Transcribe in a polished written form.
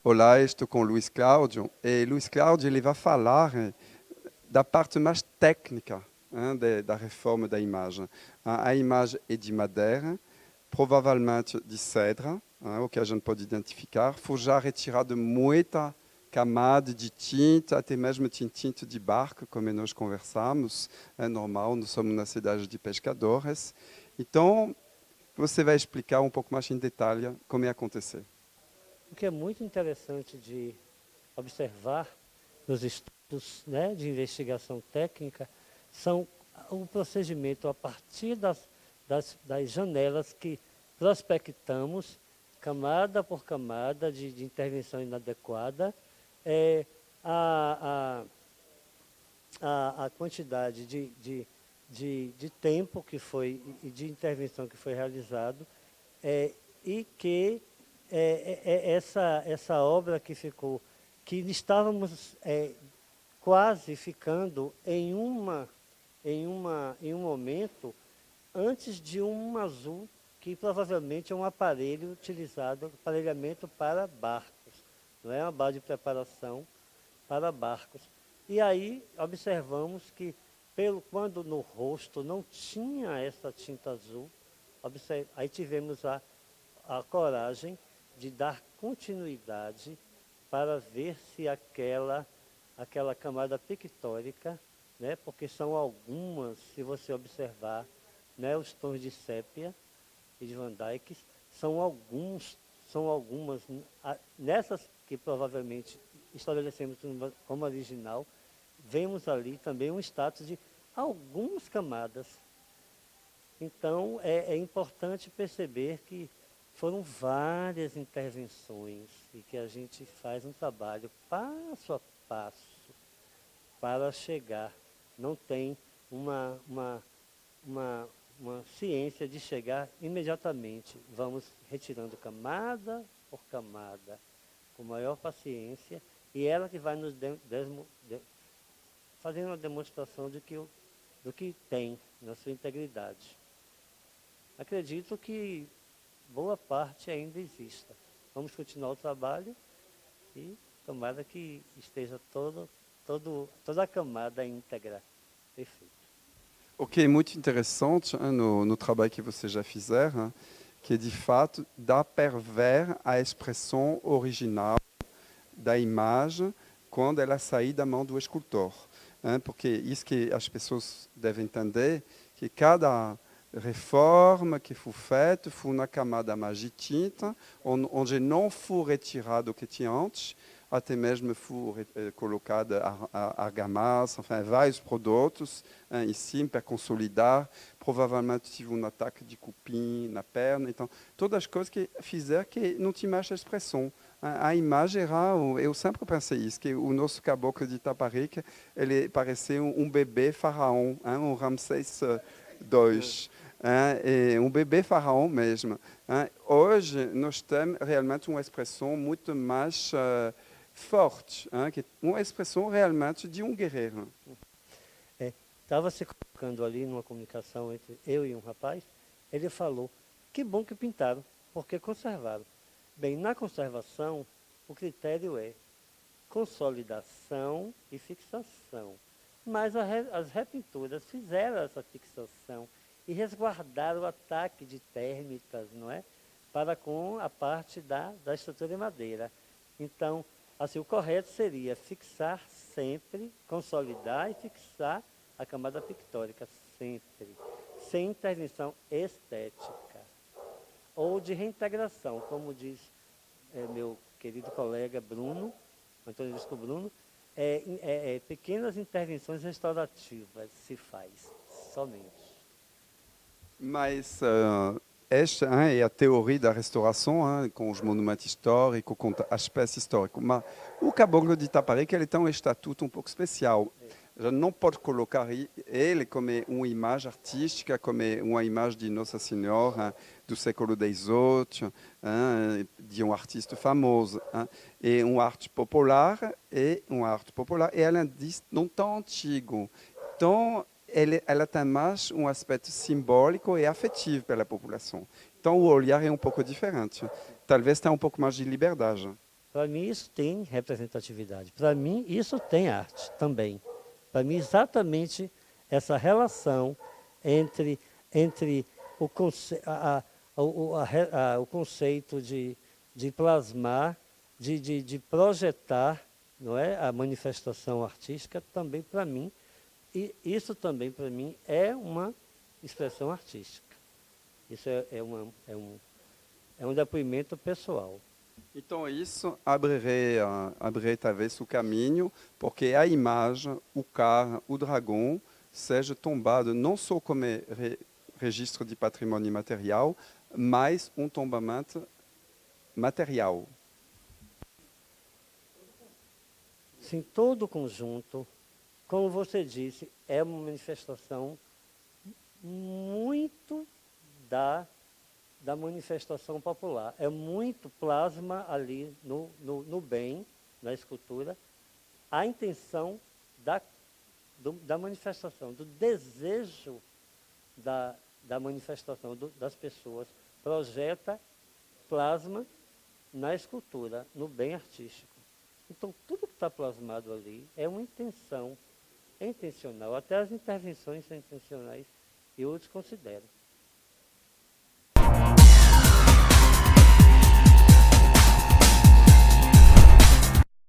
Olá, estou com o Luiz Cláudio e Luiz Cláudio ele vai falar da parte mais técnica da reforma da imagem. A imagem é de madeira, provavelmente de cedro, o que a gente pode identificar. Foi já retirado muita camada de tinta, até mesmo tinta de barco, como nós conversamos. É normal, nós somos na cidade de pescadores. Então, você vai explicar um pouco mais em detalhe como é acontecer. O que é muito interessante de observar nos estudos, né, de investigação técnica são o procedimento a partir das janelas que prospectamos, camada por camada de intervenção inadequada, é, a, a quantidade de tempo que foi e de intervenção que foi realizado, e que essa obra que ficou, que estávamos quase ficando em um momento antes de um azul, que provavelmente é um aparelho utilizado, aparelhamento para barcos, não é uma base de preparação para barcos. E aí observamos que, quando no rosto não tinha essa tinta azul, aí tivemos a coragem de dar continuidade para ver se aquela camada pictórica, né, porque são algumas, se você observar, né, os tons de sépia e de Van Dyck, são algumas, nessas que provavelmente estabelecemos como original, vemos ali também um status de algumas camadas. Então, é importante perceber que foram várias intervenções e que a gente faz um trabalho passo a passo para chegar. Não tem uma ciência de chegar imediatamente. Vamos retirando camada por camada, com maior paciência, e ela que vai nos fazendo uma demonstração do que tem na sua integridade. Acredito que boa parte ainda exista. Vamos continuar o trabalho e tomara que esteja toda a camada íntegra. Perfeito. O que é muito interessante no trabalho que vocês já fizeram, que de fato dá para ver a expressão original da imagem quando ela sair da mão do escultor. Porque isso que as pessoas devem entender, que cada reforma que foi feita foi na camada mais de tinta, onde não foi retirado o que tinha antes, até mesmo foi colocada argamassa, enfim, vários produtos em cima para consolidar. Provavelmente tive um ataque de cupim na perna. Então, todas as coisas que fizeram que não tinha mais expressão. A imagem era, eu sempre pensei isso, que o nosso caboclo de Itaparica, ele parecia um bebê faraó, um Ramsés II. Um bebê faraó mesmo. Hoje, nós temos realmente uma expressão muito mais forte, que é uma expressão realmente de um guerreiro. Estava se colocando ali numa comunicação entre eu e um rapaz, ele falou, que bom que pintaram, porque conservaram. Bem, na conservação, o critério é consolidação e fixação. Mas as repinturas fizeram essa fixação e resguardaram o ataque de térmitas, não é? Para com a parte da estrutura de madeira. Então, assim, o correto seria fixar sempre, consolidar e fixar a camada pictórica sempre, sem intervenção estética ou de reintegração, como diz meu querido colega Bruno, Antônio Visco Bruno, pequenas intervenções restaurativas se faz, somente. Mas esta é a teoria da restauração, com os monumentos históricos, com aspectos históricos. Mas o Caboclo de Itaparica ele tem um estatuto um pouco especial. Já não pode colocar ele como uma imagem artística, como uma imagem de Nossa Senhora do século XVIII, de um artista famoso. É uma arte popular, e além disso, não tão antigo. Então, ela tem mais um aspecto simbólico e afetivo pela população. Então, o olhar é um pouco diferente. Talvez tenha um pouco mais de liberdade. Para mim, isso tem representatividade. Para mim, isso tem arte também. Para mim, exatamente essa relação entre o, o conceito de plasmar, de projetar, não é, a manifestação artística, também para mim, e isso também para mim é uma expressão artística. Isso é um depoimento pessoal. Então, isso abriria talvez o caminho porque a imagem, o carro, o dragão, seja tombado não só como registro de patrimônio imaterial, mas um tombamento material. Sim, todo o conjunto, como você disse, é uma manifestação muito da manifestação popular. É muito plasma ali no bem, na escultura, a intenção da manifestação, do desejo da manifestação das pessoas, projeta, plasma na escultura, no bem artístico. Então, tudo que está plasmado ali é uma intenção, é intencional. Até as intervenções são intencionais, eu desconsidero.